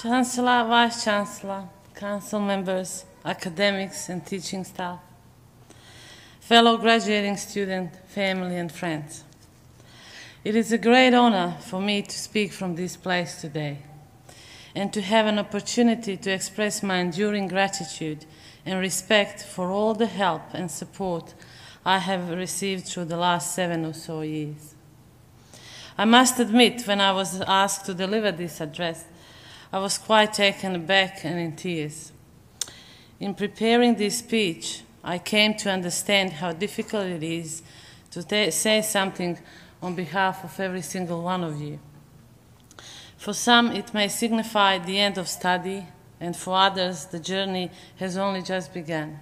Chancellor, Vice-Chancellor, Council members, academics and teaching staff, fellow graduating students, family and friends. It is a great honor for me to speak from this place today and to have an opportunity to express my enduring gratitude and respect for all the help and support I have received through the last 7 or so years. I must admit, when I was asked to deliver this address, I was quite taken aback and in tears. In preparing this speech, I came to understand how difficult it is to say something on behalf of every single one of you. For some, it may signify the end of study, and for others, the journey has only just begun.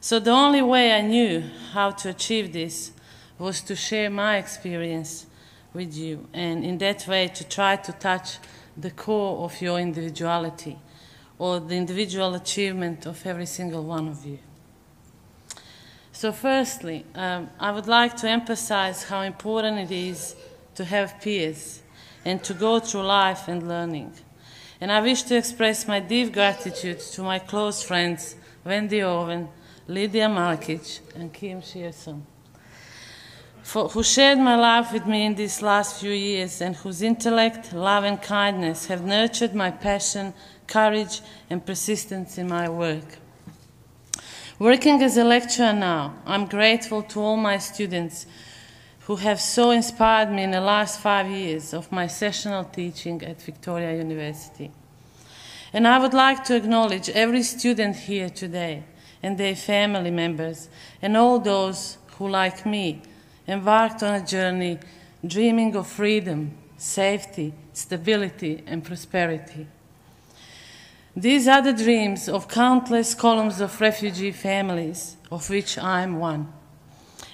So the only way I knew how to achieve this was to share my experience with you, and in that way to try to touch the core of your individuality, or the individual achievement of every single one of you. So firstly, I would like to emphasize how important it is to have peers and to go through life and learning. And I wish to express my deep gratitude to my close friends, Wendy Owen, Lydia Malkic, and Kim Shearson, who shared my life with me in these last few years and whose intellect, love and kindness have nurtured my passion, courage and persistence in my work. Working as a lecturer now, I'm grateful to all my students who have so inspired me in the last 5 years of my sessional teaching at Victoria University. And I would like to acknowledge every student here today and their family members and all those who, like me, embarked on a journey dreaming of freedom, safety, stability and prosperity. These are the dreams of countless columns of refugee families, of which I am one.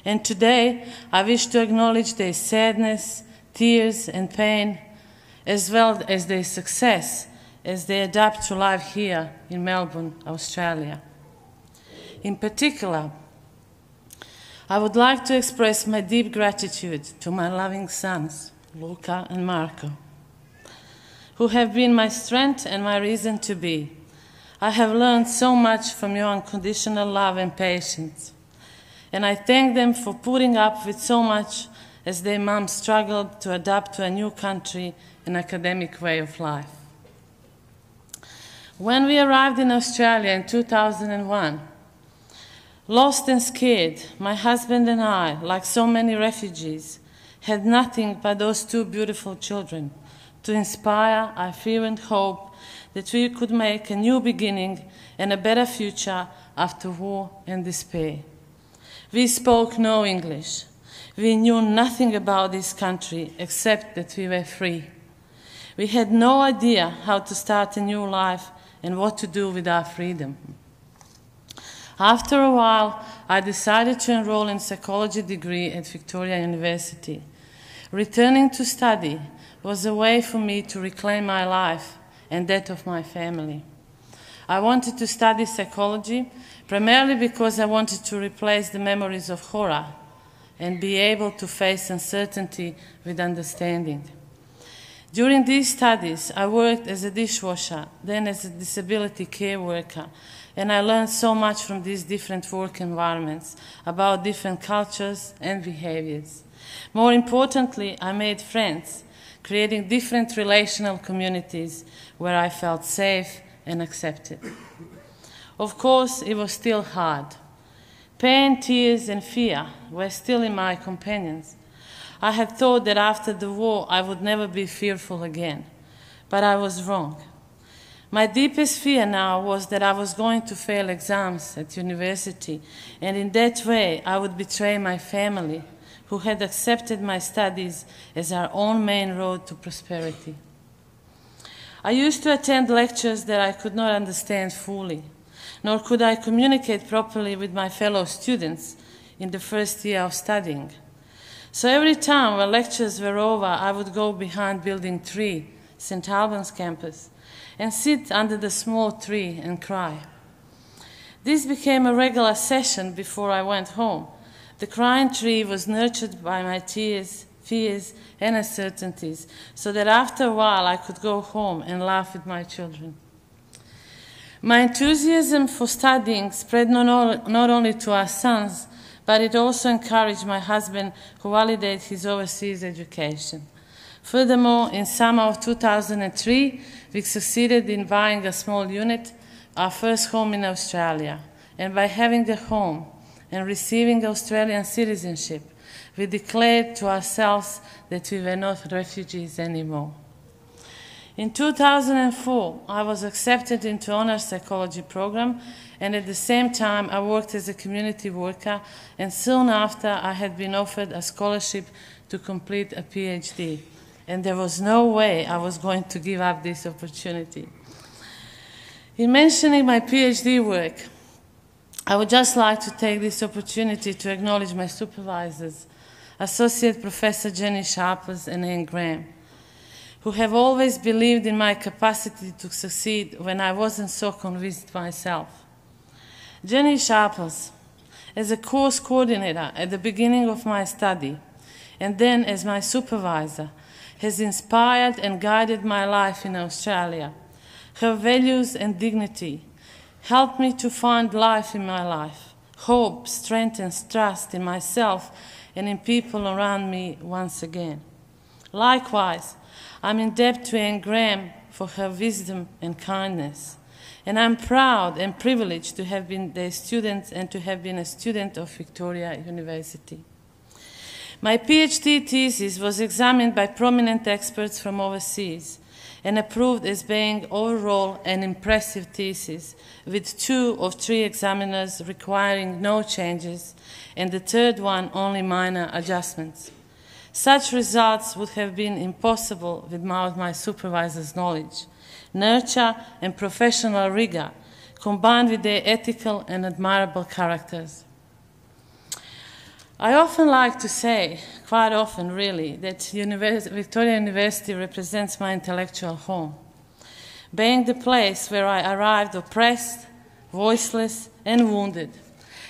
And today, I wish to acknowledge their sadness, tears and pain, as well as their success as they adapt to life here in Melbourne, Australia. In particular, I would like to express my deep gratitude to my loving sons, Luca and Marco, who have been my strength and my reason to be. I have learned so much from your unconditional love and patience, and I thank them for putting up with so much as their mom struggled to adapt to a new country and academic way of life. When we arrived in Australia in 2001, lost and scared, my husband and I, like so many refugees, had nothing but those 2 beautiful children to inspire our fear and hope that we could make a new beginning and a better future after war and despair. We spoke no English. We knew nothing about this country except that we were free. We had no idea how to start a new life and what to do with our freedom. After a while, I decided to enroll in psychology degree at Victoria University. Returning to study was a way for me to reclaim my life and that of my family. I wanted to study psychology primarily because I wanted to replace the memories of horror and be able to face uncertainty with understanding. During these studies, I worked as a dishwasher, then as a disability care worker, and I learned so much from these different work environments about different cultures and behaviors. More importantly, I made friends, creating different relational communities where I felt safe and accepted. Of course, it was still hard. Pain, tears, and fear were still in my companions. I had thought that after the war I would never be fearful again, but I was wrong. My deepest fear now was that I was going to fail exams at university, and in that way I would betray my family, who had accepted my studies as our own main road to prosperity. I used to attend lectures that I could not understand fully, nor could I communicate properly with my fellow students in the first year of studying. So every time when lectures were over, I would go behind Building 3, St. Albans campus, and sit under the small tree and cry. This became a regular session before I went home. The crying tree was nurtured by my tears, fears, and uncertainties, so that after a while I could go home and laugh with my children. My enthusiasm for studying spread not only to our sons, but it also encouraged my husband, who validated his overseas education. Furthermore, in summer of 2003, we succeeded in buying a small unit, our first home in Australia. And by having the home and receiving Australian citizenship, we declared to ourselves that we were not refugees anymore. In 2004, I was accepted into honors psychology program, and at the same time I worked as a community worker, and soon after I had been offered a scholarship to complete a PhD. And there was no way I was going to give up this opportunity. In mentioning my PhD work, I would just like to take this opportunity to acknowledge my supervisors, Associate Professor Jenny Sharples and Anne Graham, who have always believed in my capacity to succeed when I wasn't so convinced myself. Jenny Sharples, as a course coordinator at the beginning of my study, and then as my supervisor, has inspired and guided my life in Australia. Her values and dignity helped me to find life in my life, hope, strength, and trust in myself and in people around me once again. Likewise, I'm in debt to Anne Graham for her wisdom and kindness, and I'm proud and privileged to have been their student and to have been a student of Victoria University. My PhD thesis was examined by prominent experts from overseas and approved as being overall an impressive thesis, with 2 of 3 examiners requiring no changes and the third one only minor adjustments. Such results would have been impossible without my supervisor's knowledge, nurture, and professional rigor, combined with their ethical and admirable characters. I often like to say, quite often really, that Victoria University represents my intellectual home, being the place where I arrived oppressed, voiceless, and wounded,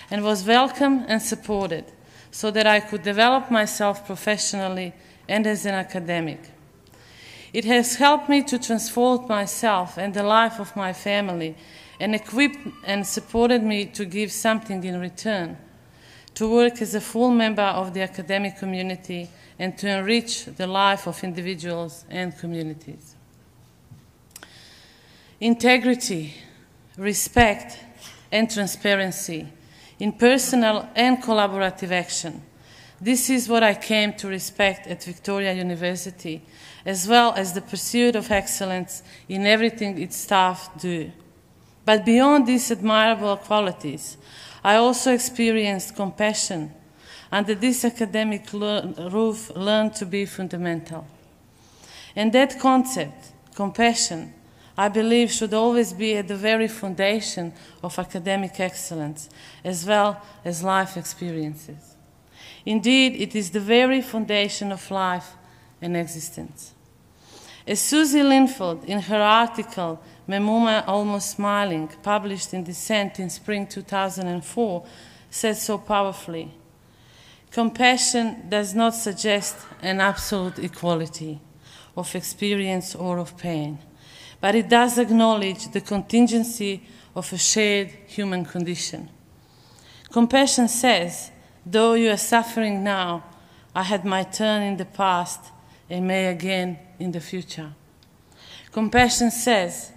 and was welcomed and supported, so that I could develop myself professionally and as an academic. It has helped me to transform myself and the life of my family, and equipped and supported me to give something in return, to work as a full member of the academic community and to enrich the life of individuals and communities. Integrity, respect, and transparency in personal and collaborative action. This is what I came to respect at Victoria University, as well as the pursuit of excellence in everything its staff do. But beyond these admirable qualities, I also experienced compassion. Under this academic roof, learned to be fundamental. And that concept, compassion, I believe should always be at the very foundation of academic excellence, as well as life experiences. Indeed, it is the very foundation of life and existence. As Susie Linford, in her article, Memuma Almost Smiling, published in Dissent in spring 2004, said so powerfully, compassion does not suggest an absolute equality of experience or of pain, but it does acknowledge the contingency of a shared human condition. Compassion says, though you are suffering now, I had my turn in the past and may again in the future. Compassion says,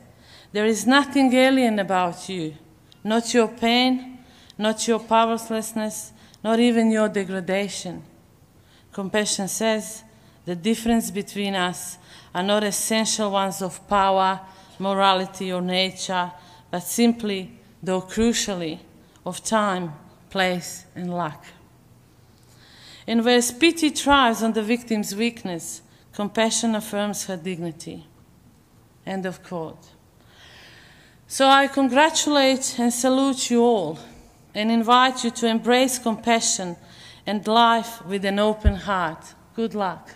there is nothing alien about you, not your pain, not your powerlessness, not even your degradation. Compassion says, the difference between us are not essential ones of power, morality, or nature, but simply, though crucially, of time, place, and luck. And whereas pity thrives on the victim's weakness, compassion affirms her dignity. End of quote. So I congratulate and salute you all and invite you to embrace compassion and life with an open heart. Good luck.